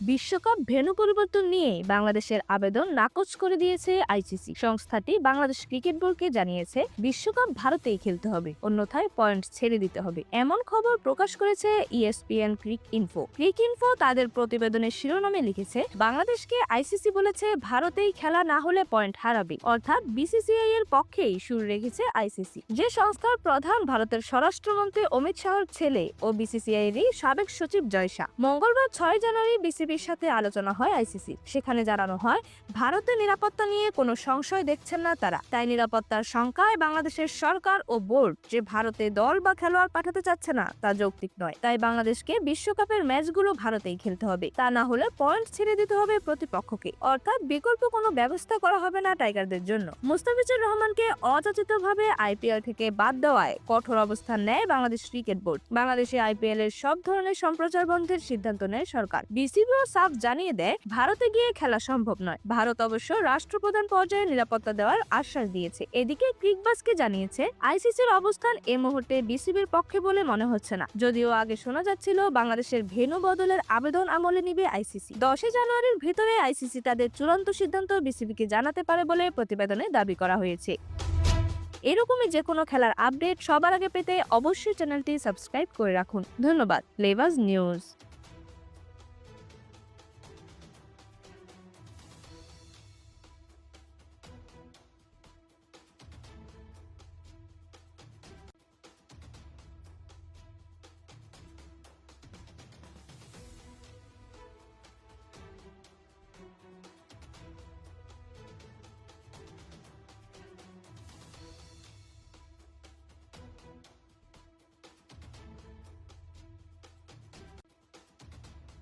বিশ্বকাপ ভেন্যু পরিবর্তন নিয়ে বাংলাদেশের আবেদন নাকচ করে দিয়েছে আইসিসি। সংস্থাটি বাংলাদেশ ক্রিকেট বোর্ডকে জানিয়েছে বিশ্বকাপ ভারতেই খেলতে হবে, অন্যথায় পয়েন্ট ছেড়ে দিতে হবে। এমন খবর প্রকাশ করেছে ইএসপিএন ক্রিক ইনফো তাদের প্রতিবেদনের শিরোনামে লিখেছে, বাংলাদেশকে আইসিসি বলেছে ভারতেই খেলা না হলে পয়েন্ট হারাবে, অর্থাৎ বিসিসিআই এর পক্ষেই সুর রেখেছে আইসিসি। যে সংস্থার প্রধান ভারতের স্বরাষ্ট্রমন্ত্রী অমিত শাহর ছেলে ও বিসিসিআই এর সাবেক সচিব জয় শাহ। মঙ্গলবার 6 জানুয়ারি বিসিবির সাথে আলোচনা হয় আইসিসি। সেখানে জানানো হয় ভারতের নিরাপত্তা নিয়ে কোনো সংশয় দেখছেন না তারা, তাই নিরাপত্তার শঙ্কায় বাংলাদেশের সরকার ও বোর্ড যে ভারতে দল বা খেলোয়াড় পাঠাতে চাচ্ছে না তা যৌক্তিক নয়। তাই বাংলাদেশকে বিশ্বকাপের ম্যাচগুলো ভারতেই খেলতে হবে, তা না হলে পয়েন্ট ছেড়ে দিতে হবে প্রতিপক্ষকে, অর্থাৎ বিকল্প কোনো ব্যবস্থা করা হবে না টাইগারদের জন্য। মুস্তাফিজুর রহমানকে অযাচিতভাবে আইপিএল থেকে বাদ দেওয়ায় কঠোর অবস্থান নেয় বাংলাদেশ ক্রিকেট বোর্ড। বাংলাদেশে আইপিএল এর সব ধরনের সম্প্রচার বন্ধের সিদ্ধান্ত নেয় সরকার। বিসিবিও সাফ জানিয়ে দেয় ভারতে গিয়ে খেলা সম্ভব নয়। ভারত অবশ্য রাষ্ট্রপ্রধান পর্যায়ে নিরাপত্তা দেওয়ার আশ্বাস দিয়েছে। এদিকে ক্রিকবাজকে জানিয়েছে আইসিসির অবস্থান এই মুহূর্তে বিসিবির পক্ষে বলে মনে হচ্ছে না, যদিও আগে শোনা যাচ্ছিল বাংলাদেশের ভেন্যু বদলের আবেদন আমলে নিবে আইসিসি। 10 জানুয়ারির ভিতরে আইসিসি তাদের চূড়ান্ত সিদ্ধান্ত বিসিবিকে জানাতে পারে বলে প্রতিবেদনে দাবি করা হয়েছে। এরকমই যে কোনো খেলার আপডেট সবার আগে পেতে অবশ্যই চ্যানেলটি সাবস্ক্রাইব করে রাখুন। ধন্যবাদ। লেভাস নিউজ।